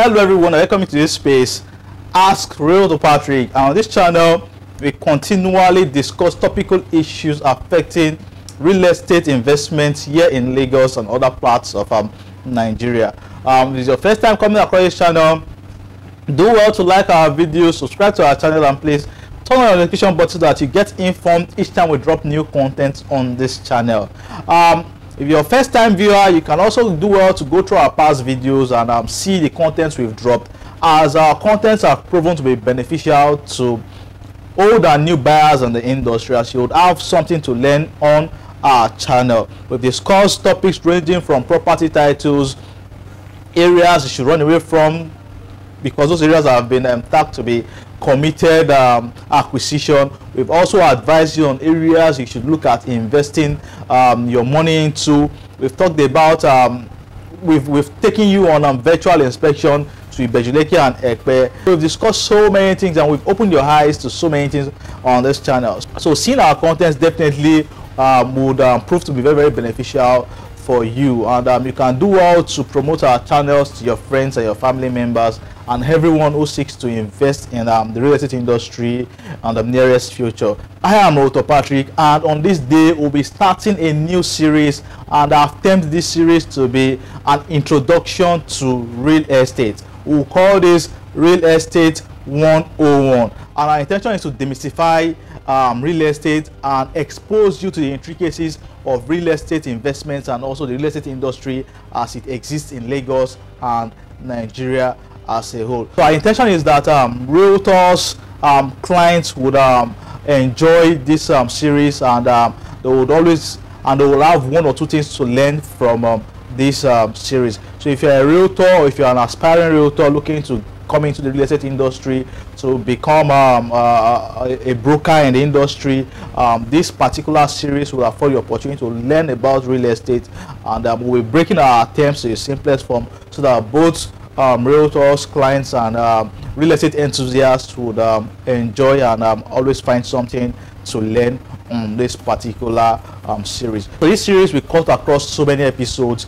Hello everyone, welcome to this space, Ask Realtor Patrick. And on this channel, we continually discuss topical issues affecting real estate investments here in Lagos and other parts of Nigeria. If this is your first time coming across this channel, do well to like our videos, subscribe to our channel, and please turn on the notification button so that you get informed each time we drop new content on this channel. If you're a first time viewer, you can also do well to go through our past videos and see the contents we've dropped, as our contents are proven to be beneficial to old and new buyers in the industry, as you would have something to learn on our channel. We've discussed topics ranging from property titles, areas you should run away from because those areas have been tagged to be committed acquisition. We've also advised you on areas you should look at investing your money into. We've talked about we've taken you on virtual inspection to ibeju, Lekki and Ekpe. We've discussed so many things and we've opened your eyes to so many things on this channel. So seeing our contents definitely would prove to be very, very beneficial for you, and you can do well to promote our channels to your friends and your family members and everyone who seeks to invest in the real estate industry in the nearest future. I am Realtor Patrick, and on this day we'll be starting a new series, and I've termed this series to be an introduction to real estate. We'll call this Real Estate 101, and our intention is to demystify real estate and expose you to the intricacies of real estate investments and also the real estate industry as it exists in Lagos and Nigeria as a whole. So our intention is that realtors, clients would enjoy this series, and they will have one or two things to learn from this series. So if you're a realtor, or if you're an aspiring realtor looking to come into the real estate industry, to become a broker in the industry, this particular series will afford you opportunity to learn about real estate, and we'll be breaking our terms to the simplest form so that both realtors, clients, and real estate enthusiasts would enjoy and always find something to learn on this particular series. So this series will cut across so many episodes.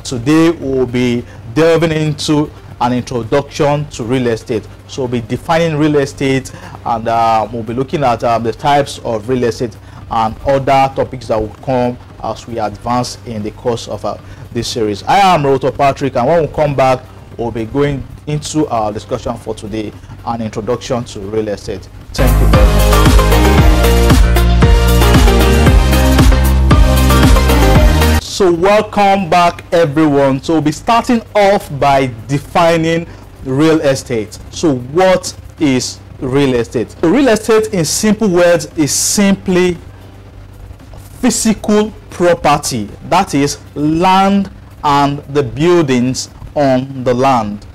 Today we'll be delving into an introduction to real estate. So we'll be defining real estate, and we'll be looking at the types of real estate and other topics that will come as we advance in the course of this series. I am Realtor Patrick, and when we come back, we'll be going into our discussion for today, an introduction to real estate. Thank you very much. So welcome back everyone. So we'll be starting off by defining real estate. So what is real estate? So real estate, in simple words, is simply physical property, that is land and the buildings on the land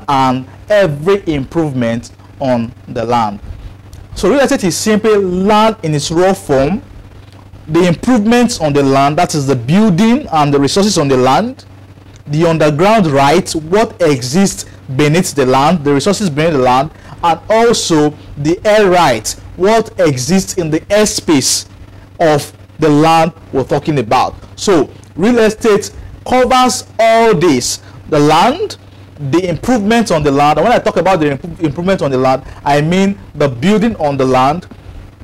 and every improvement on the land. So real estate is simply land in its raw form, the improvements on the land, that is the building and the resources on the land, the underground rights, what exists beneath the land, the resources beneath the land, and also the air rights, what exists in the airspace of the land we're talking about. So real estate covers all this: the land, the improvements on the land. And when I talk about the improvements on the land, I mean the building on the land,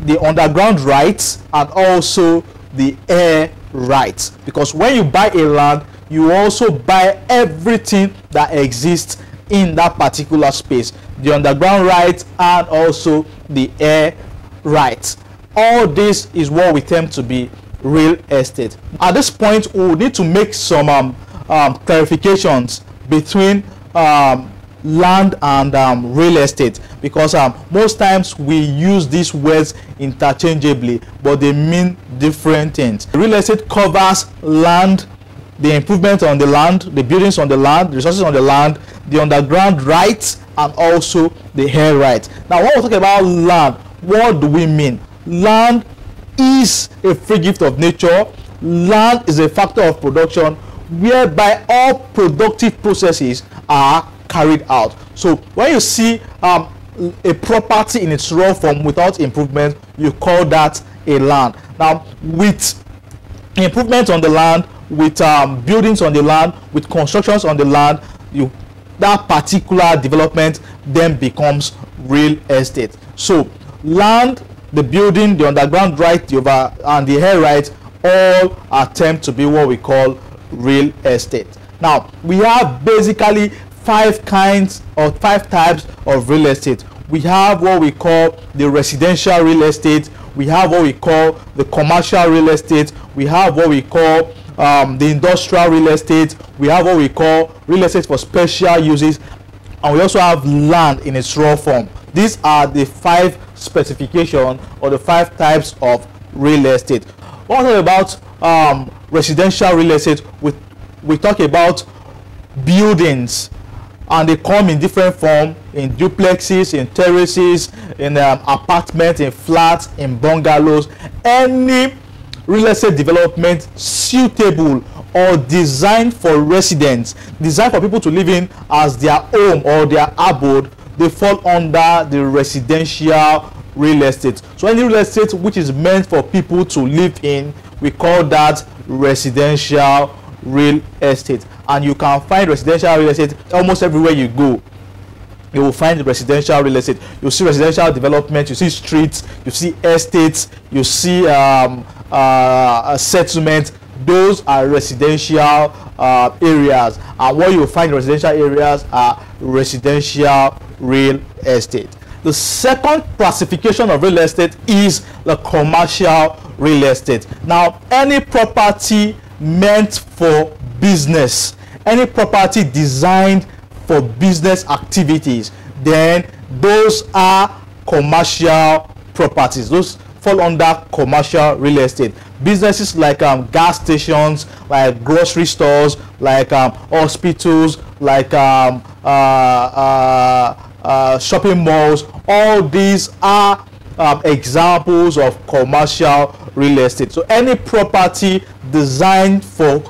the underground rights, and also the air rights. Because when you buy a land, you also buy everything that exists in that particular space, the underground rights and also the air rights. All this is what we term to be real estate. At this point, we will need to make some clarifications between land and real estate, because most times we use these words interchangeably, but they mean different things. Real estate covers land, the improvement on the land, the buildings on the land, the resources on the land, the underground rights, and also the air rights. Now, when we're talking about land, what do we mean? Land is a free gift of nature. Land is a factor of production whereby all productive processes are carried out. So when you see a property in its raw form without improvement, you call that a land. Now, with improvements on the land, with buildings on the land, with constructions on the land, you that particular development then becomes real estate. So land, the building, the underground right, the over and the air right all attempt to be what we call real estate. Now we have basically 5 kinds or 5 types of real estate. We have what we call the residential real estate, we have what we call the commercial real estate, we have what we call the industrial real estate, we have what we call real estate for special uses, and we also have land in its raw form. These are the 5 specifications or the 5 types of real estate. What about residential real estate? We talk about buildings, and they come in different form, in duplexes, in terraces, in apartments, in flats, in bungalows. Any real estate development suitable or designed for residents, designed for people to live in as their home or their abode, they fall under the residential real estate. So any real estate which is meant for people to live in, we call that residential real estate. And you can find residential real estate almost everywhere you go. You will find residential real estate. You see residential development, you see streets, you see estates, you see settlements. Those are residential areas, and what you will find in residential areas are residential real estate. The second classification of real estate is the commercial real estate. Now, any property meant for business, any property designed for business activities, then those are commercial properties. Those fall under commercial real estate. Businesses like gas stations, like grocery stores, like hospitals, like shopping malls, all these are examples of commercial real estate. So any property designed for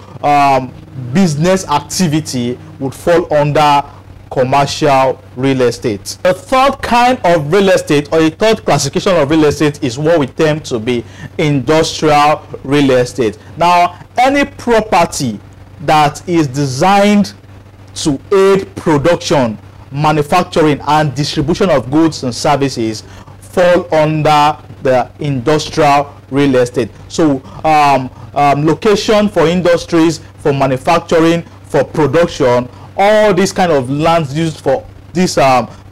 business activity would fall under commercial real estate. The third kind of real estate, or the third classification of real estate, is what we term to be industrial real estate. Now, any property that is designed to aid production, manufacturing, and distribution of goods and services fall under the industrial real estate. So location for industries, for manufacturing, for production, all these kind of lands used for these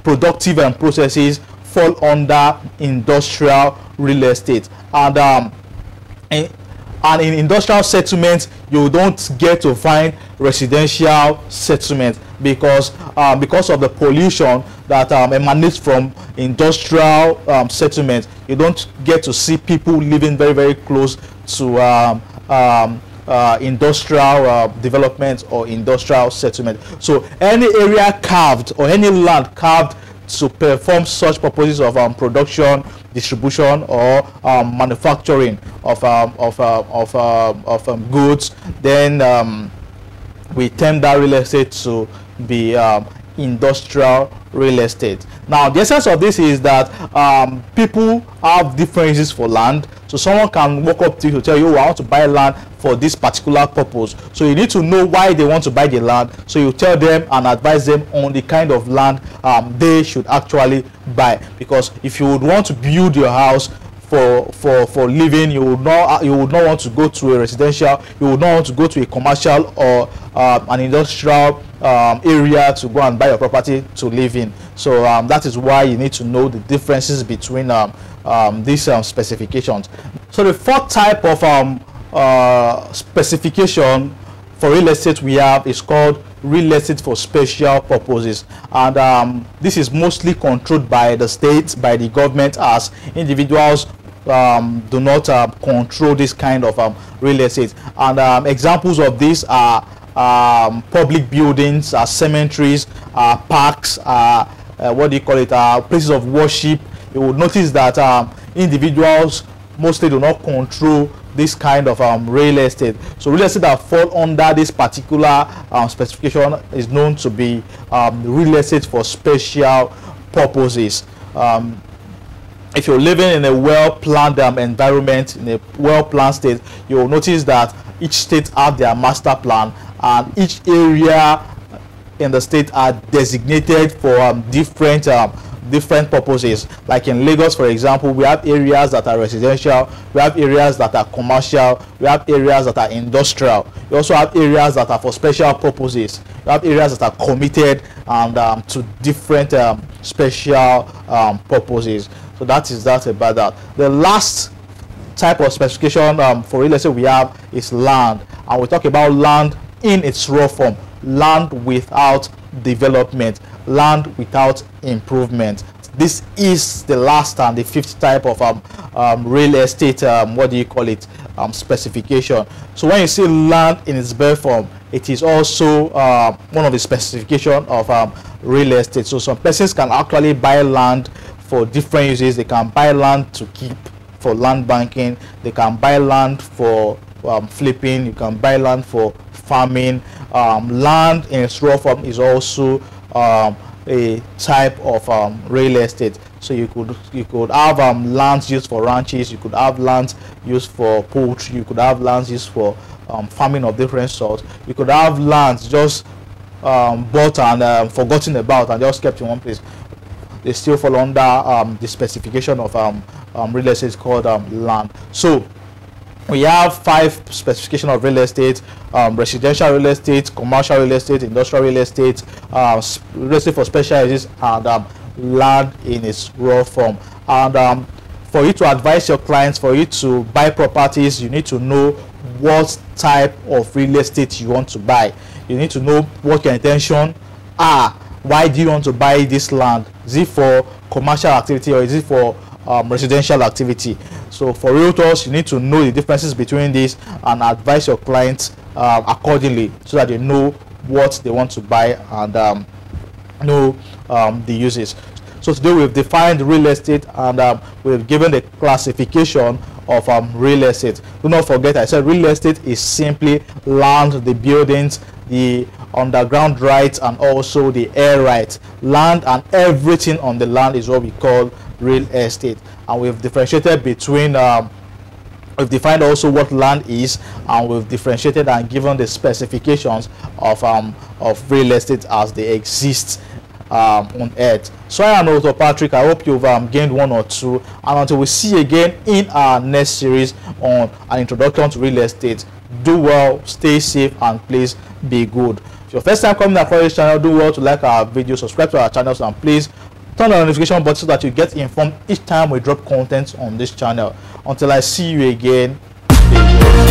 productive and processes fall under industrial real estate. And in industrial settlements, you don't get to find residential settlements because of the pollution that emanates from industrial settlements. You don't get to see people living very, very close to industrial development or industrial settlement. So any area carved or any land carved to perform such purposes of production, distribution, or manufacturing of goods, then we term that real estate to be industrial real estate. Now, the essence of this is that people have different uses for land. So someone can walk up to you to tell you, oh, I want to buy land for this particular purpose. So you need to know why they want to buy the land. So you tell them and advise them on the kind of land they should actually buy. Because if you would want to build your house for living, you would not want to go to a residential, you would not want to go to a commercial or an industrial area to go and buy a property to live in. So that is why you need to know the differences between these specifications. So the fourth type of specification for real estate we have is called real estate for special purposes, and this is mostly controlled by the state, by the government, as individuals do not control this kind of real estate. And examples of this are public buildings, cemeteries, parks, what do you call it, places of worship. You will notice that individuals mostly do not control this kind of real estate. So real estate that fall under this particular specification is known to be real estate for special purposes. If you're living in a well-planned environment, in a well-planned state, you will notice that each state have their master plan, and each area in the state are designated for different purposes. Like in Lagos, for example, we have areas that are residential, we have areas that are commercial, we have areas that are industrial, we also have areas that are for special purposes, we have areas that are committed and to different special purposes. So that is that about that. The last type of specification for real estate we have is land, and we talk about land in its raw form, land without development, land without improvement. This is the last and the fifth type of real estate specification. So when you see land in its bare form, it is also one of the specification of real estate. So some persons can actually buy land for different uses. They can buy land to keep for land banking, they can buy land for flipping, you can buy land for farming. Land in its raw form is also a type of real estate. So you could have lands used for ranches, you could have lands used for poultry, you could have lands used for farming of different sorts, you could have lands just bought and forgotten about and just kept in one place. They still fall under the specification of real estate called land. So we have 5 specifications of real estate: residential real estate, commercial real estate, industrial real estate for special uses, and land in its raw form. And for you to advise your clients, for you to buy properties, you need to know what type of real estate you want to buy. You need to know what your intention are. Why do you want to buy this land? Is it for commercial activity or is it for residential activity? So for realtors, you need to know the differences between these and advise your clients accordingly, so that they know what they want to buy and know the uses. So today we've defined real estate and we've given the classification of real estate. Do not forget, I said real estate is simply land, the buildings, the underground rights, and also the air rights. Land and everything on the land is what we call real estate. And we've differentiated between we've defined also what land is, and we've differentiated and given the specifications of real estate as they exist on earth. So I am Dr. Patrick. I hope you've gained one or two, and until we see you again in our next series on an introduction to real estate, do well, stay safe, and please be good. If your first time coming across this channel, do well to like our video, subscribe to our channels, and please turn on the notification button so that you get informed each time we drop content on this channel. Until I see you again, stay well.